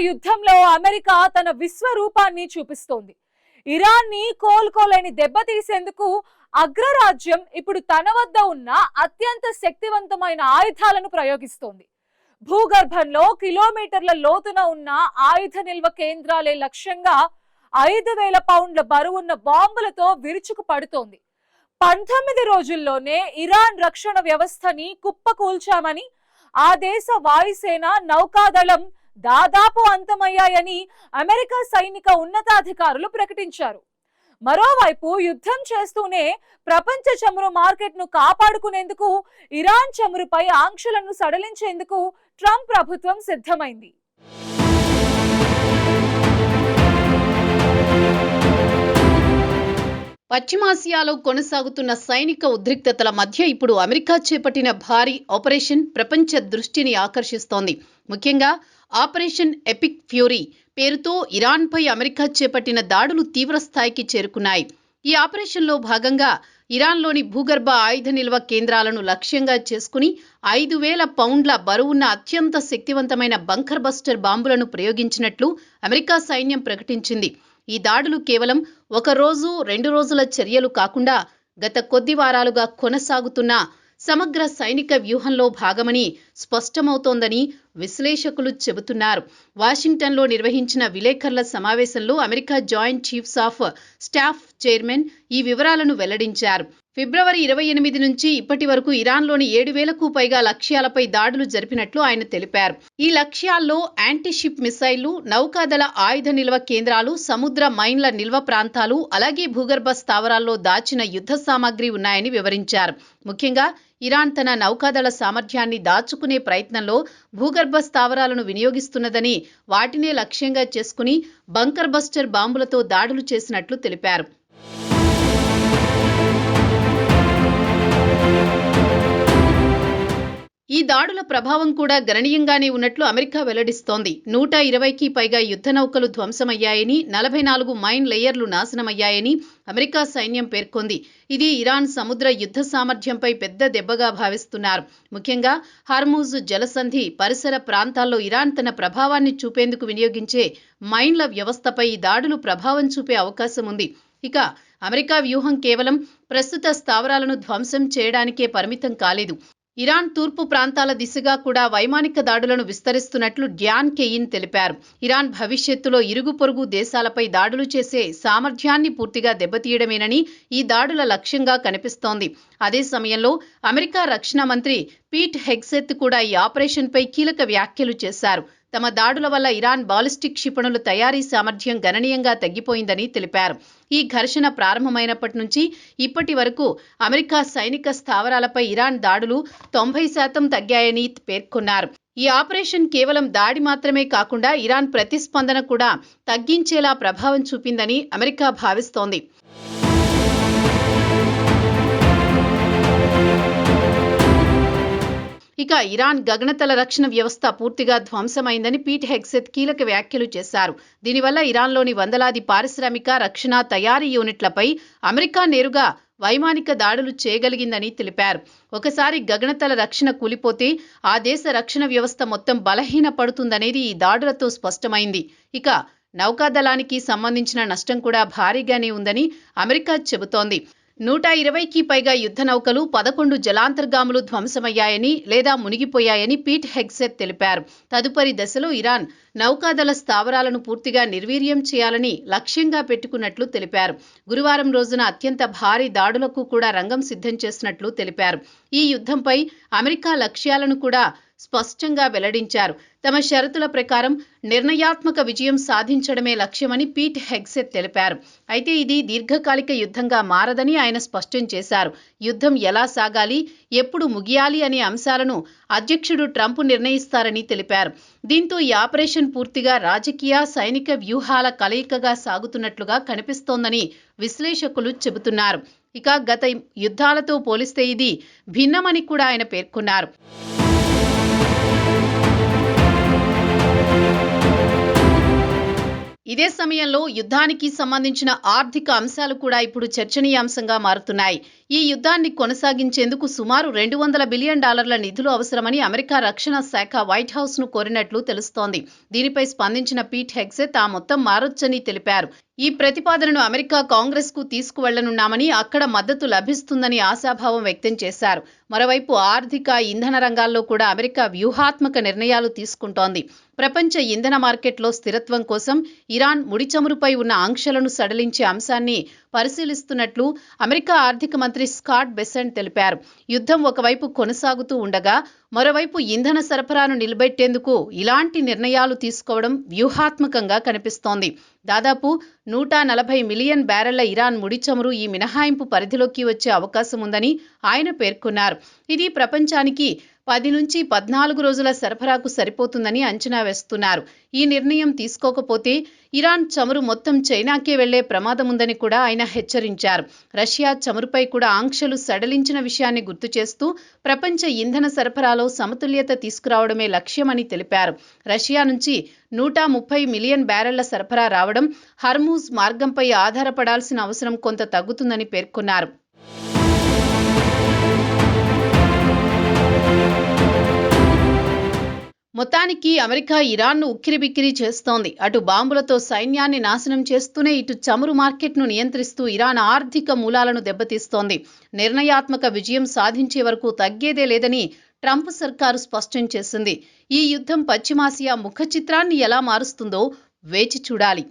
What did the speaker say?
యుద్ధంలో అమెరికా తన విశ్వరూపాన్ని చూపిస్తోంది. ఇరాన్ ని కోలుకోలేని దెబ్బతీసేందుకు అగ్రరాజ్యం ఇప్పుడు తన వద్ద ఉన్న అత్యంత శక్తివంతమైన ఆయుధాలను ప్రయోగిస్తోంది. భూగర్భంలో కిలోమీటర్ల లోతున ఉన్న ఆయుధ నిల్వ కేంద్రాలే లక్ష్యంగా 5,000 పౌండ్ల బరువున్న బాంబులతో విరుచుకు పడుతోంది. 19 రోజుల్లోనే ఇరాన్ రక్షణ వ్యవస్థని కుప్పకూల్చామని, ఆ దేశ వాయుసేన, నౌకాదళం దాదాపు అంతమయ్యాయని అమెరికా సైనిక ఉన్నతాధికారులు ప్రకటించారు. మరోవైపు యుద్ధం చేస్తూనే ప్రపంచ చమురు మార్కెట్ను కాపాడుకునేందుకు ఇరాన్ చమురుపై ఆంక్షలను సడలించేందుకు ట్రంప్ ప్రభుత్వం సిద్ధమైంది. పశ్చిమాసియాలో కొనసాగుతున్న సైనిక ఉద్రిక్తతల మధ్య ఇప్పుడు అమెరికా చేపట్టిన భారీ ఆపరేషన్ ప్రపంచ దృష్టిని ఆకర్షిస్తోంది. ముఖ్యంగా ఆపరేషన్ ఎపిక్ ఫ్యూరీ పేరుతో ఇరాన్పై అమెరికా చేపట్టిన దాడులు తీవ్ర స్థాయికి చేరుకున్నాయి. ఈ ఆపరేషన్లో భాగంగా ఇరాన్లోని భూగర్భ ఆయుధ నిల్వ కేంద్రాలను లక్ష్యంగా చేసుకుని 5,000 పౌండ్ల బరువున్న అత్యంత శక్తివంతమైన బంకర్ బస్టర్ బాంబులను ప్రయోగించినట్లు అమెరికా సైన్యం ప్రకటించింది. ఈ దాడులు కేవలం 1 రోజు 2 రోజుల చర్యలు కాకుండా గత కొద్ది వారాలుగా కొనసాగుతున్న సమగ్ర సైనిక వ్యూహంలో భాగమని స్పష్టమవుతోందని విశ్లేషకులు చెబుతున్నారు. వాషింగ్టన్లో నిర్వహించిన విలేకరుల సమావేశంలో America joint chiefs of staff chairman ఈ వివరాలను వెల్లడించారు. ఫిబ్రవరి 28 నుంచి ఇప్పటి వరకు ఇరాన్లోని 7,000కు పైగా లక్ష్యాలపై దాడులు జరిపినట్లు ఆయన తెలిపారు. ఈ లక్ష్యాల్లో యాంటీషిప్ మిసైళ్లు, నౌకాదళ ఆయుధ నిల్వ కేంద్రాలు, సముద్ర మైన్ల నిల్వ ప్రాంతాలు, అలాగే భూగర్భ స్థావరాల్లో దాచిన యుద్ధ సామాగ్రి ఉన్నాయని వివరించారు. ముఖ్యంగా ఇరాన్ తన నౌకాదళ సామర్థ్యాన్ని దాచుకునే ప్రయత్నంలో భూగర్భ స్థావరాలను వినియోగిస్తున్నదని, వాటినే లక్ష్యంగా చేసుకుని బంకర్ బస్టర్ బాంబులతో దాడులు చేసినట్లు తెలిపారు. ఈ దాడుల ప్రభావం కూడా గణనీయంగానే ఉన్నట్లు అమెరికా వెల్లడిస్తోంది. 120కి పైగా యుద్ధ నౌకలు ధ్వంసమయ్యాయని, 44 మైన్ లేయర్లు నాశనమయ్యాయని అమెరికా సైన్యం పేర్కొంది. ఇది ఇరాన్ సముద్ర యుద్ధ సామర్థ్యంపై పెద్ద దెబ్బగా భావిస్తున్నారు. ముఖ్యంగా హార్మూజ్ జలసంధి పరిసర ప్రాంతాల్లో ఇరాన్ తన ప్రభావాన్ని చూపేందుకు వినియోగించే మైన్ల వ్యవస్థపై ఈ దాడులు ప్రభావం చూపే అవకాశం ఉంది. ఇక అమెరికా వ్యూహం కేవలం ప్రస్తుత స్థావరాలను ధ్వంసం చేయడానికే పరిమితం కాలేదు. ఇరాన్ తూర్పు ప్రాంతాల దిశగా కూడా వైమానిక దాడులను విస్తరిస్తున్నట్లు డ్యాన్ కెయిన్ తెలిపారు. ఇరాన్ భవిష్యత్తులో ఇరుగు పొరుగు దేశాలపై దాడులు చేసే సామర్థ్యాన్ని పూర్తిగా దెబ్బతీయడమేనని ఈ దాడుల లక్ష్యంగా కనిపిస్తోంది. అదే సమయంలో అమెరికా రక్షణ మంత్రి పీట్ హెగ్సెత్ కూడా ఈ ఆపరేషన్పై కీలక వ్యాఖ్యలు చేశారు. తమ దాడుల వల్ల ఇరాన్ బాలిస్టిక్ క్షిపణుల తయారీ సామర్థ్యం గణనీయంగా తగ్గిపోయిందని తెలిపారు. ఈ ఘర్షణ ప్రారంభమైనప్పటి నుంచి ఇప్పటి వరకు అమెరికా సైనిక స్థావరాలపై ఇరాన్ దాడులు 90% తగ్గాయని పేర్కొన్నారు. ఈ ఆపరేషన్ కేవలం దాడి మాత్రమే కాకుండా ఇరాన్ ప్రతిస్పందన కూడా తగ్గించేలా ప్రభావం చూపిందని అమెరికా భావిస్తోంది. ఇక ఇరాన్ గగనతల రక్షణ వ్యవస్థ పూర్తిగా ధ్వంసమైందని పీట్ హెగ్సెత్ కీలక వ్యాఖ్యలు చేశారు. దీనివల్ల ఇరాన్లోని వందలాది పారిశ్రామిక, రక్షణ, తయారీ యూనిట్లపై అమెరికా నేరుగా వైమానిక దాడులు చేయగలిగిందని తెలిపారు. ఒకసారి గగనతల రక్షణ కూలిపోతే ఆ దేశ రక్షణ వ్యవస్థ మొత్తం బలహీనపడుతుందనేది ఈ దాడులతో స్పష్టమైంది. ఇక నౌకాదళానికి సంబంధించిన నష్టం కూడా భారీగానే ఉందని అమెరికా చెబుతోంది. 120కి పైగా యుద్ధ నౌకలు, 11 జలాంతర్గాములు ధ్వంసమయ్యాయని లేదా మునిగిపోయాయని పీట్ హెగ్సెత్ తెలిపారు. తదుపరి దశలో ఇరాన్ నౌకాదళ స్థావరాలను పూర్తిగా నిర్వీర్యం చేయాలని లక్ష్యంగా పెట్టుకున్నట్లు తెలిపారు. గురువారం రోజున అత్యంత భారీ దాడులకు కూడా రంగం సిద్ధం చేసినట్లు తెలిపారు. ఈ యుద్ధంపై అమెరికా లక్ష్యాలను కూడా స్పష్టంగా వెల్లడించారు. తమ షరతుల ప్రకారం నిర్ణయాత్మక విజయం సాధించడమే లక్ష్యమని పీట్ హెగ్సెత్ తెలిపారు. అయితే ఇది దీర్ఘకాలిక యుద్ధంగా మారదని ఆయన స్పష్టం చేశారు. యుద్ధం ఎలా సాగాలి, ఎప్పుడు ముగియాలి అనే అంశాలను అధ్యక్షుడు ట్రంప్ నిర్ణయిస్తారని తెలిపారు. దీంతో ఈ ఆపరేషన్ పూర్తిగా రాజకీయ, సైనిక వ్యూహాల కలయికగా సాగుతున్నట్లుగా కనిపిస్తోందని విశ్లేషకులు చెబుతున్నారు. ఇక గత యుద్ధాలతో పోలిస్తే ఇది భిన్నమని కూడా ఆయన పేర్కొన్నారు. ఇదే సమయంలో యుద్ధానికి సంబంధించిన ఆర్థిక అంశాలు కూడా ఇప్పుడు చర్చనీయాంశంగా మారుతున్నాయి. ఈ యుద్ధాన్ని కొనసాగించేందుకు సుమారు $200 బిలియన్ నిధులు అవసరమని అమెరికా రక్షణ శాఖ వైట్ హౌస్ ను కోరినట్లు తెలుస్తోంది. దీనిపై స్పందించిన పీట్ హెగ్సెత్ ఆ మొత్తం మారొచ్చని తెలిపారు. ఈ ప్రతిపాదనను అమెరికా కాంగ్రెస్ కు తీసుకువెళ్లనున్నామని, అక్కడ మద్దతు లభిస్తుందని ఆశాభావం వ్యక్తం చేశారు. మరోవైపు ఆర్థిక, ఇంధన రంగాల్లో కూడా అమెరికా వ్యూహాత్మక నిర్ణయాలు తీసుకుంటోంది. ప్రపంచ ఇంధన మార్కెట్లో స్థిరత్వం కోసం ఇరాన్ ముడి చమురుపై ఉన్న ఆంక్షలను సడలించే అంశాన్ని పరిశీలిస్తున్నట్లు అమెరికా ఆర్థిక మంత్రి స్కాట్ బెసెంట్ తెలిపారు. యుద్ధం ఒకవైపు కొనసాగుతూ ఉండగా మరోవైపు ఇంధన సరఫరాను నిలబెట్టేందుకు ఇలాంటి నిర్ణయాలు తీసుకోవడం వ్యూహాత్మకంగా కనిపిస్తోంది. దాదాపు 140 మిలియన్ బ్యారెళ్ల ఇరాన్ ముడి చమురు ఈ మినహాయింపు పరిధిలోకి వచ్చే అవకాశం ఉందని ఆయన పేర్కొన్నారు. ఇది ప్రపంచానికి 10 నుంచి 14 రోజుల సరఫరాకు సరిపోతుందని అంచనా వేస్తున్నారు. ఈ నిర్ణయం తీసుకోకపోతే ఇరాన్ చమురు మొత్తం చైనాకే వెళ్లే ప్రమాదం ఉందని కూడా ఆయన హెచ్చరించారు. రష్యా చమురుపై కూడా ఆంక్షలు సడలించిన విషయాన్ని గుర్తు చేస్తూ ప్రపంచ ఇంధన సరఫరాలో సమతుల్యత తీసుకురావడమే లక్ష్యమని తెలిపారు. రష్యా నుంచి 130 మిలియన్ బ్యారెళ్ల సరఫరా రావడం, హర్మూజ్ మార్గంపై ఆధారపడాల్సిన అవసరం కొంత తగ్గుతుందని పేర్కొన్నారు. మొత్తానికి అమెరికా ఇరాన్ను ఉక్కిరిబిక్కిరి చేస్తోంది. అటు బాంబులతో సైన్యాన్ని నాశనం చేస్తూనే ఇటు చమురు మార్కెట్ను నియంత్రిస్తూ ఇరాన్ ఆర్థిక మూలాలను దెబ్బతీస్తోంది. నిర్ణయాత్మక విజయం సాధించే వరకు తగ్గేదే లేదని ట్రంప్ సర్కారు స్పష్టం చేసింది. ఈ యుద్ధం పశ్చిమాసియా ముఖ చిత్రాన్ని ఎలా మారుస్తుందో వేచి చూడాలి.